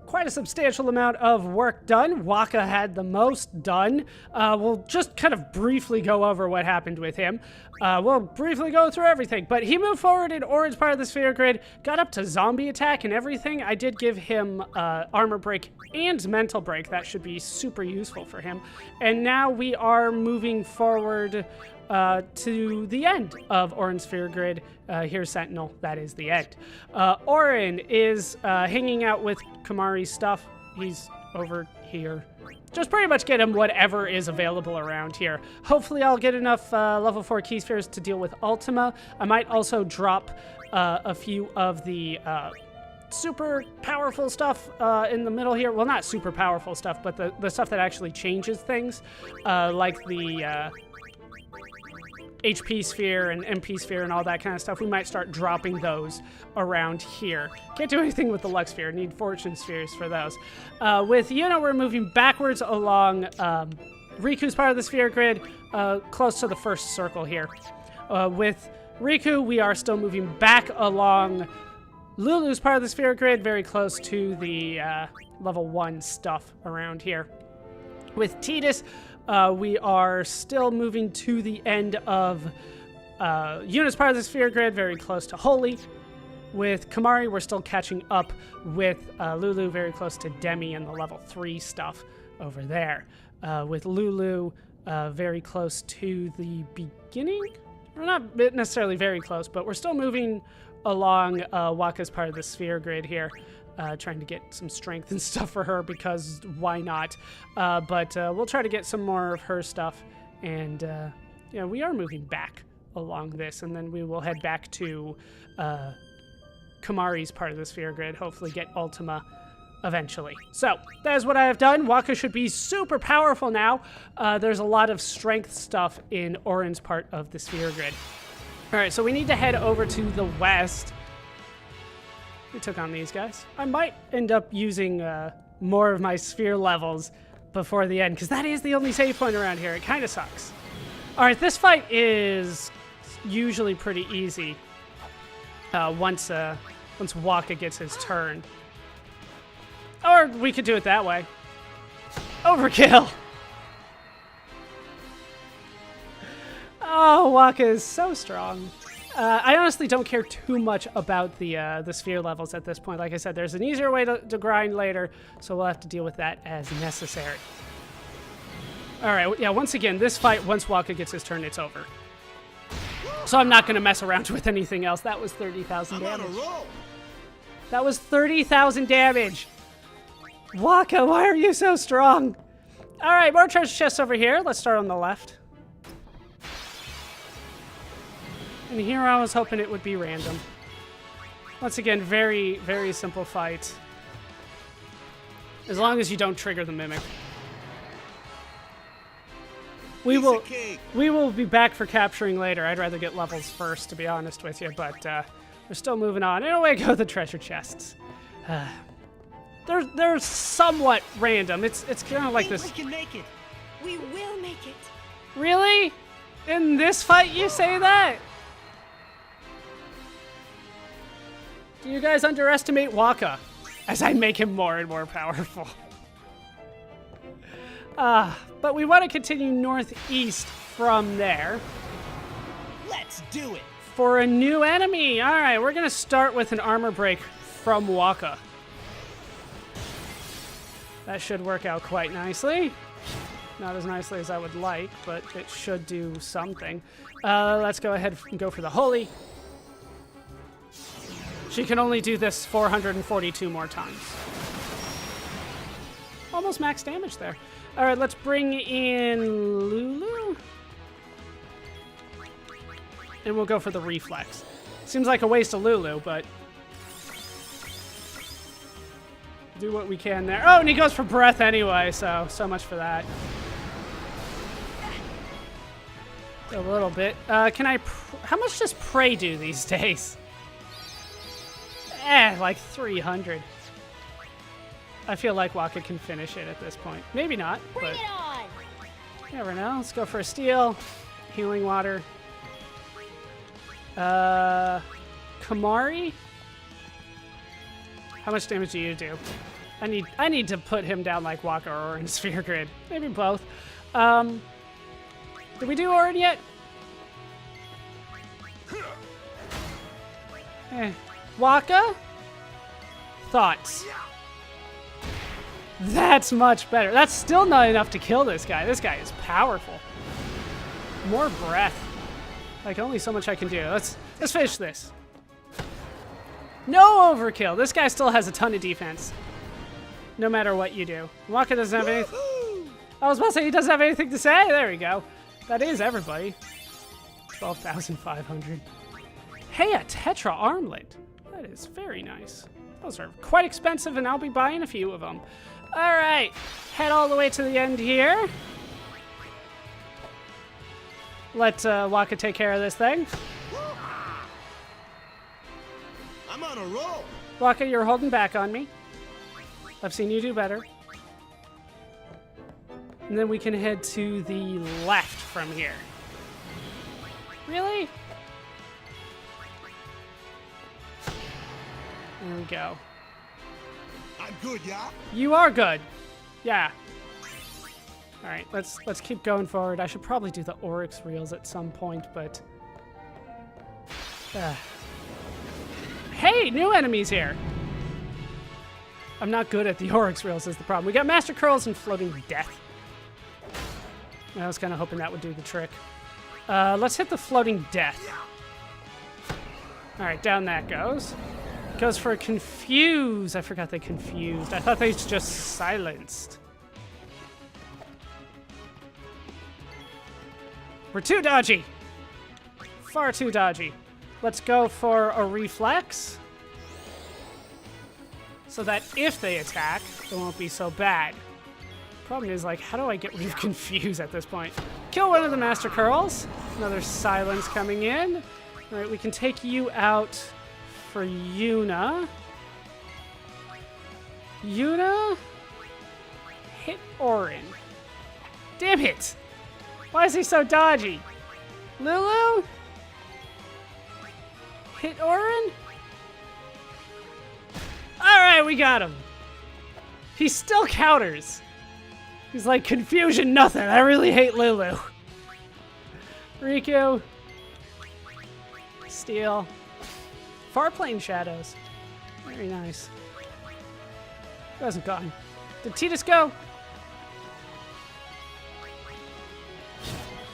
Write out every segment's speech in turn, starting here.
quite a substantial amount of work done. Waka had the most done. We'll just kind of briefly go over what happened with him. We'll briefly go through everything, but he moved forward in orange part of the sphere grid, got up to zombie attack and everything. I did give him armor break and mental break. That should be super useful for him. And now we are moving forward to the end of Orin's sphere grid. Here's Sentinel. That is the end. Orin is hanging out with Kamari's stuff. He's over here. Just pretty much get him whatever is available around here. Hopefully I'll get enough level 4 key spheres to deal with Ultima. I might also drop a few of the super powerful stuff in the middle here. Well, not super powerful stuff, but the stuff that actually changes things, like the HP sphere and MP sphere and all that kind of stuff. We might start dropping those around here. Can't do anything with the Luck sphere. Need fortune spheres for those. With Yuna, we're moving backwards along Riku's part of the sphere grid, close to the first circle here. With Riku, we are still moving back along Lulu's part of the sphere grid, very close to the level 1 stuff around here. With Tidus, we are still moving to the end of Yuna's part of the sphere grid, very close to Holy. With Kamari, we're still catching up with Lulu, very close to Demi and the level 3 stuff over there. With Lulu, very close to the beginning. We're not necessarily very close, but we're still moving along Waka's part of the sphere grid here. Trying to get some strength and stuff for her because why not? But we'll try to get some more of her stuff. And yeah, we are moving back along this, and then we will head back to Kamari's part of the sphere grid, hopefully get Ultima eventually. So that is what I have done. Waka should be super powerful now. There's a lot of strength stuff in Orin's part of the sphere grid. All right, so we need to head over to the west. We took on these guys. I might end up using more of my sphere levels before the end, because that is the only save point around here. It kind of sucks. All right, this fight is usually pretty easy once Waka gets his turn. Or we could do it that way. Overkill! Oh, Waka is so strong. I honestly don't care too much about the sphere levels at this point. Like I said, there's an easier way to grind later, so we'll have to deal with that as necessary. All right, yeah, once again, this fight, once Waka gets his turn, it's over. So I'm not going to mess around with anything else. That was 30,000 damage. That was 30,000 damage. Waka, why are you so strong? All right, more treasure chests over here. Let's start on the left. And here I was hoping it would be random. Once again, very, very simple fight. As long as you don't trigger the Mimic. We will be back for capturing later. I'd rather get levels first, to be honest with you, but we're still moving on. And away go the treasure chests. They're somewhat random. It's kind of like this. We can make it. We will make it. Really? In this fight you say that? Do you guys underestimate Waka as I make him more and more powerful? But we want to continue northeast from there. Let's do it. For a new enemy. All right, we're going to start with an armor break from Waka. That should work out quite nicely. Not as nicely as I would like, but it should do something. Let's go ahead and go for the Holy. She can only do this 442 more times. Almost max damage there. All right, let's bring in Lulu. And we'll go for the Reflex. Seems like a waste of Lulu, but do what we can there. Oh, and he goes for breath anyway, so much for that. A little bit. Can I... How much does Prey do these days? Like 300. I feel like Waka can finish it at this point. Maybe not, Bring but it on. you never know. Let's go for a steal. Healing water. Kamari? How much damage do you do? I need to put him down like Waka or in Sphere Grid. Maybe both. Did we do Orin yet? Waka? Thoughts? That's much better. That's still not enough to kill this guy. This guy is powerful. More breath. Like, only so much I can do. Let's finish this. No overkill. This guy still has a ton of defense. No matter what you do. Waka doesn't have anything. I was about to say he doesn't have anything to say. There we go. That is everybody. 12,500. Hey, a Tetra armlet. That is very nice. Those are quite expensive, and I'll be buying a few of them. All right, head all the way to the end here. Let Waka take care of this thing. I'm on a roll. Waka, you're holding back on me. I've seen you do better. And then we can head to the left from here. Really? There we go. I'm good, yeah? You are good. Yeah. All right, let's keep going forward. I should probably do the Oryx reels at some point, but... Hey, new enemies here. I'm not good at the Oryx reels is the problem. We got Master Curls and Floating Death. I was kind of hoping that would do the trick. Let's hit the Floating Death. All right, down that goes. Goes for Confuse. I forgot they confused. I thought they just silenced. We're too dodgy. Far too dodgy. Let's go for a Reflex. So that if they attack, it won't be so bad. Problem is, like, how do I get rid of Confuse at this point? Kill one of the Master Curls. Another Silence coming in. All right, we can take you out for Yuna. Yuna? Hit Orin. Damn it! Why is he so dodgy? Lulu? Hit Orin? Alright, we got him. He still counters. He's like, confusion, nothing. I really hate Lulu. Riku. Steel. Farplane Shadows. Very nice. He hasn't gone. Did Tidus go?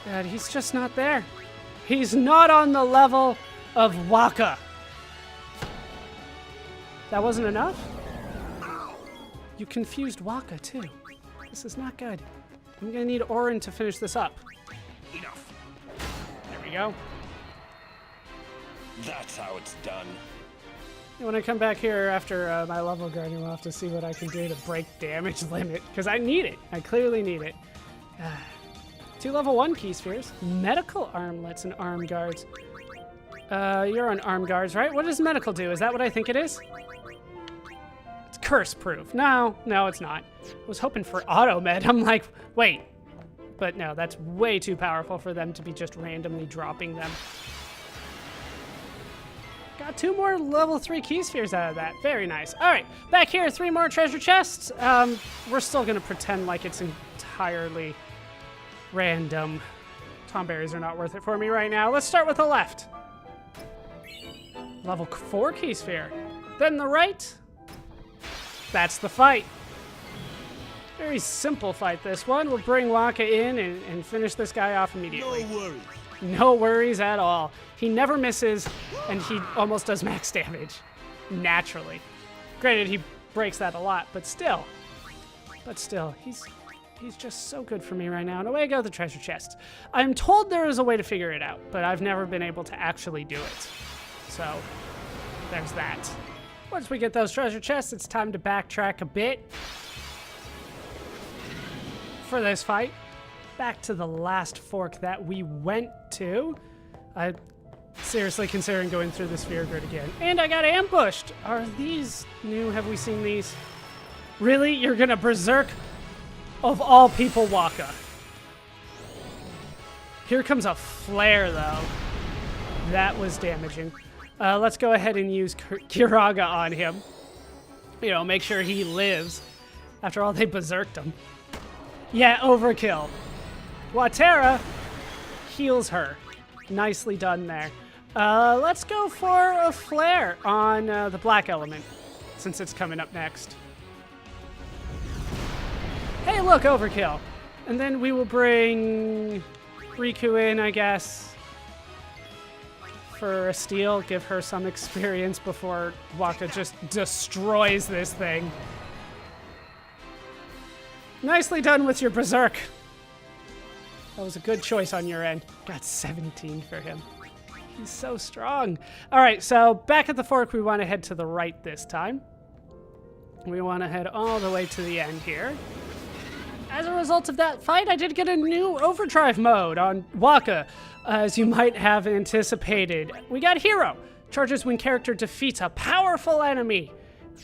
God, he's just not there. He's not on the level of Waka. That wasn't enough? You confused Waka, too. This is not good. I'm gonna need Orin to finish this up. Enough. There we go. That's how it's done. And when I come back here after my level grading, we'll have to see what I can do to break damage limit, because I need it. I clearly need it. 2 level 1 key spheres. Medical armlets and arm guards. You're on arm guards, right? What does medical do? Is that what I think it is? It's curse proof. No, it's not. I was hoping for auto med. I'm like, wait. But no, that's way too powerful for them to be just randomly dropping them. Got 2 more level 3 key spheres out of that. Very nice. All right, back here, 3 more treasure chests. We're still gonna pretend like it's entirely random. Tomberries are not worth it for me right now. Let's start with the left. Level 4 key sphere. Then the right. That's the fight. Very simple fight, this one. We'll bring Waka in and finish this guy off immediately. No worries. No worries at all. He never misses, and he almost does max damage. Naturally. Granted, he breaks that a lot, but still. He's just so good for me right now. And away go the treasure chest. I'm told there is a way to figure it out, but I've never been able to actually do it. So, there's that. Once we get those treasure chests, it's time to backtrack a bit for this fight. Back to the last fork that we went to. I'm seriously considering going through the sphere grid again. And I got ambushed! Are these new? Have we seen these? Really? You're gonna berserk? Of all people, Waka. Here comes a flare, though. That was damaging. Let's go ahead and use Kiraga on him. you know, make sure he lives. After all, they berserked him. Yeah, overkill. Watera heals her. Nicely done there. Let's go for a flare on the black element, since it's coming up next. Hey, look, overkill. And then we will bring Riku in, I guess, for a steal. Give her some experience before Waka just destroys this thing. Nicely done with your berserk. That was a good choice on your end. Got 17 for him. He's so strong. All right, so back at the fork, we want to head to the right this time. We want to head all the way to the end here. As a result of that fight, I did get a new overdrive mode on Waka, as you might have anticipated. We got Hero. Charges when character defeats a powerful enemy.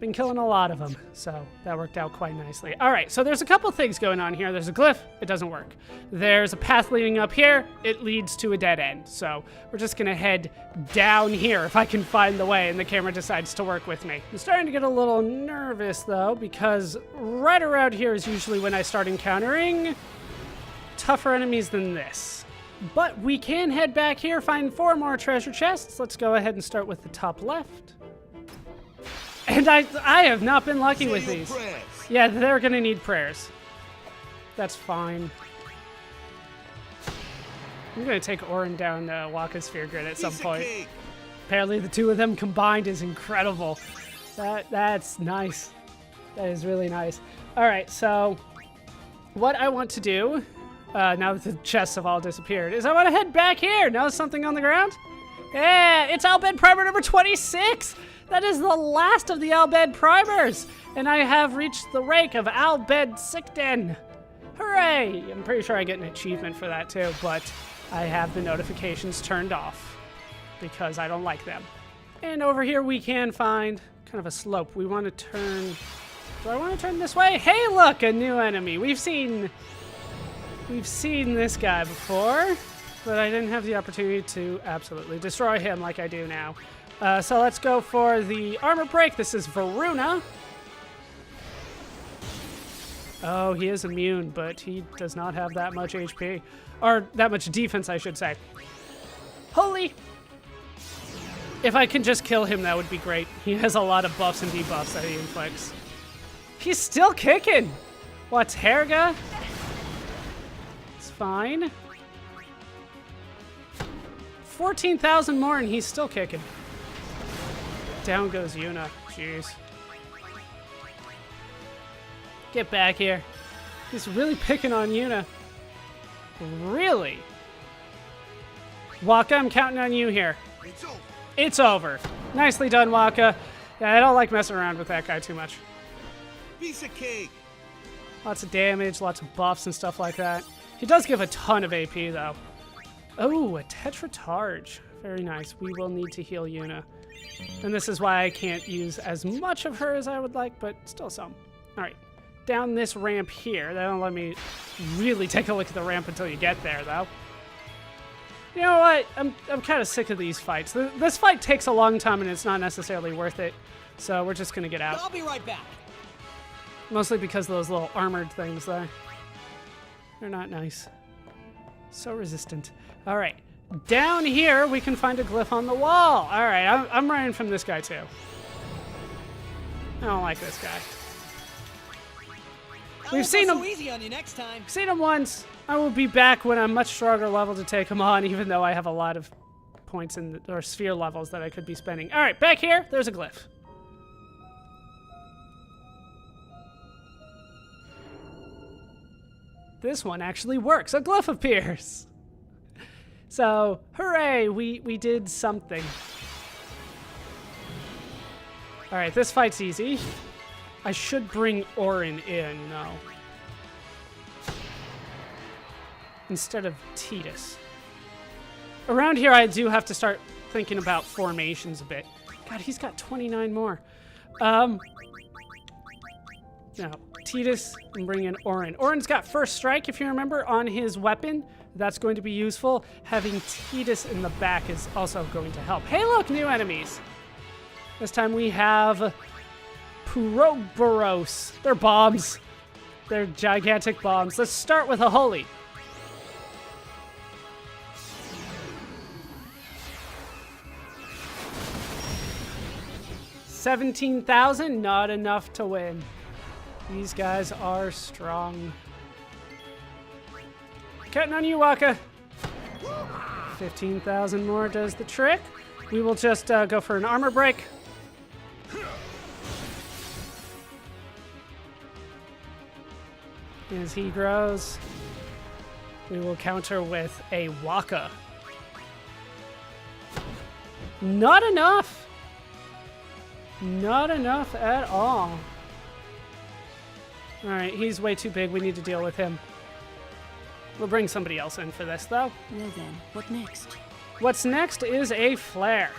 Been killing a lot of them, so that worked out quite nicely. All right, so there's a couple things going on here. There's a glyph, it doesn't work. There's a path leading up here, it leads to a dead end. So we're just gonna head down here if I can find the way and the camera decides to work with me. I'm starting to get a little nervous though, because right around here is usually when I start encountering tougher enemies than this. But we can head back here, find 4 more treasure chests. Let's go ahead and start with the top left. And I have not been lucky with these. Prayers. Yeah, they're gonna need prayers. That's fine. I'm gonna take Orin down Waka's sphere grid at some Piece of point. cake. Apparently the two of them combined is incredible. That's nice. That is really nice. All right, so what I want to do, now that the chests have all disappeared, is I want to head back here. Notice something on the ground? Yeah, it's Albed Primer number 26. That is the last of the Albed Primers, and I have reached the rank of Albed Sikden. Hooray! I'm pretty sure I get an achievement for that too, but I have the notifications turned off because I don't like them. And over here we can find kind of a slope. We want to turn... Do I want to turn this way? Hey, look, a new enemy. We've seen this guy before, but I didn't have the opportunity to absolutely destroy him like I do now. So let's go for the armor break. This is Varuna. Oh, he is immune, but he does not have that much HP. Or that much defense, I should say. Holy! If I can just kill him, that would be great. He has a lot of buffs and debuffs that he inflicts. He's still kicking! What's Herga? It's fine. 14,000 more and he's still kicking. Down goes Yuna. Jeez. Get back here. He's really picking on Yuna. Really? Waka, I'm counting on you here. It's over. It's over. Nicely done, Waka. Yeah, I don't like messing around with that guy too much. Piece of cake. Lots of damage, lots of buffs and stuff like that. He does give a ton of AP, though. Oh, a Tetratarge. Very nice. We will need to heal Yuna. And this is why I can't use as much of her as I would like, but still some. All right. Down this ramp here. That'll let me really take a look at the ramp until you get there, though. You know what? I'm kind of sick of these fights. This fight takes a long time, and it's not necessarily worth it. So we're just going to get out. I'll be right back. Mostly because of those little armored things there. They're not nice. So resistant. All right. Down here, we can find a glyph on the wall. All right, I'm running from this guy, too. I don't like this guy. We've seen him. So easy on you next time. Seen him once. I will be back when I'm much stronger level to take him on, even though I have a lot of points or sphere levels that I could be spending. All right, back here, there's a glyph. This one actually works. A glyph appears. So, hooray, we did something. All right, this fight's easy. I should bring Orin in, no. Instead of Tidus. Around here, I do have to start thinking about formations a bit. God, he's got 29 more. No, Tidus and bring in Orin. Orin's got first strike, if you remember, on his weapon. That's going to be useful. Having Tidus in the back is also going to help. Hey, look, new enemies. This time we have Ouroboros. They're bombs. They're gigantic bombs. Let's start with a holy. $17,000, not enough to win. These guys are strong. Counting on you, Waka. 15,000 more does the trick. We will just go for an armor break. As he grows, we will counter with a Waka. Not enough. Not enough at all. All right, he's way too big. We need to deal with him. We'll bring somebody else in for this, though. Well then, what next? What's next is a flare.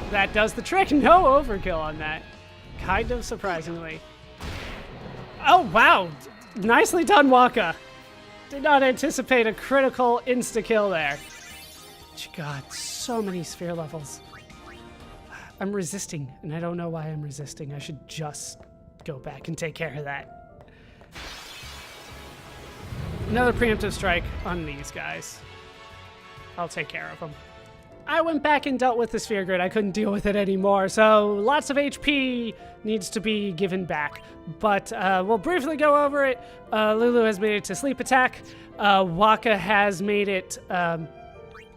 That does the trick. No overkill on that. Kind of surprisingly. Oh, wow. Nicely done, Waka. Did not anticipate a critical insta-kill there. God, so many sphere levels. I'm resisting, and I don't know why I'm resisting. I should just go back and take care of that. Another preemptive strike on these guys. I'll take care of them. I went back and dealt with the sphere grid. I couldn't deal with it anymore, so lots of HP needs to be given back. But we'll briefly go over it. Lulu has made it to sleep attack. Waka has made it a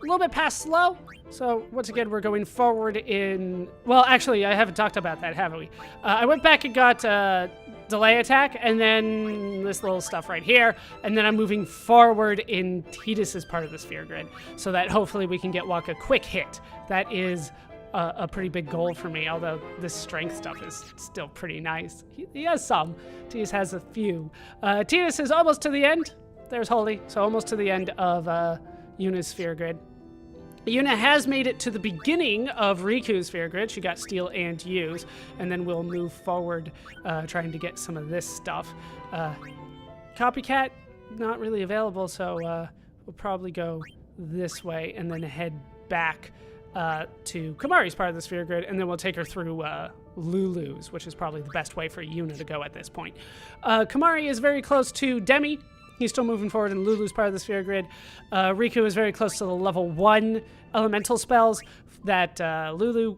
little bit past slow. So once again, we're going forward in... Well, actually, I haven't talked about that, have we? I went back and got delay attack, and then this little stuff right here, and then I'm moving forward in Tidus's part of the sphere grid, so that hopefully we can get Waka quick hit. That is a pretty big goal for me, although this strength stuff is still pretty nice. He has some. Tidus has a few. Tidus is almost to the end. There's Holy, so almost to the end of Yuna's sphere grid. Yuna has made it to the beginning of Riku's sphere grid. She got steal and use, and then we'll move forward trying to get some of this stuff. Copycat, not really available, so we'll probably go this way and then head back to Kamari's part of the sphere grid, and then we'll take her through Lulu's, which is probably the best way for Yuna to go at this point. Kamari is very close to Demi. He's still moving forward in Lulu's part of the sphere grid. Riku is very close to the level 1 elemental spells that Lulu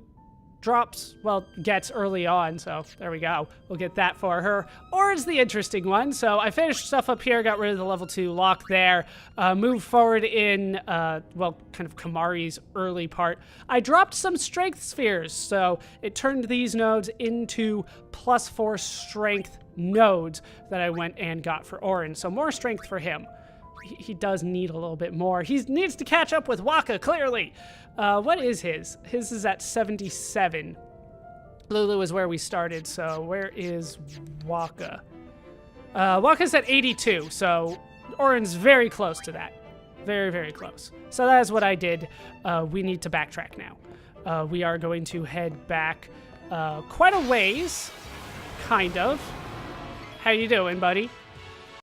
drops, well, gets early on, so there we go. We'll get that for her. Orin's the interesting one, so I finished stuff up here, got rid of the level 2 lock there, moved forward in, well, kind of Kamari's early part. I dropped some strength spheres, so it turned these nodes into +4 strength nodes that I went and got for Orin, so more strength for him. He does need a little bit more. He needs to catch up with Waka, clearly. What is his? His is at 77. Lulu is where we started, so where is Waka? Waka's at 82, so Orin's very close to that. Very, very close. So that is what I did. We need to backtrack now. We are going to head back quite a ways, kind of. How you doing, buddy?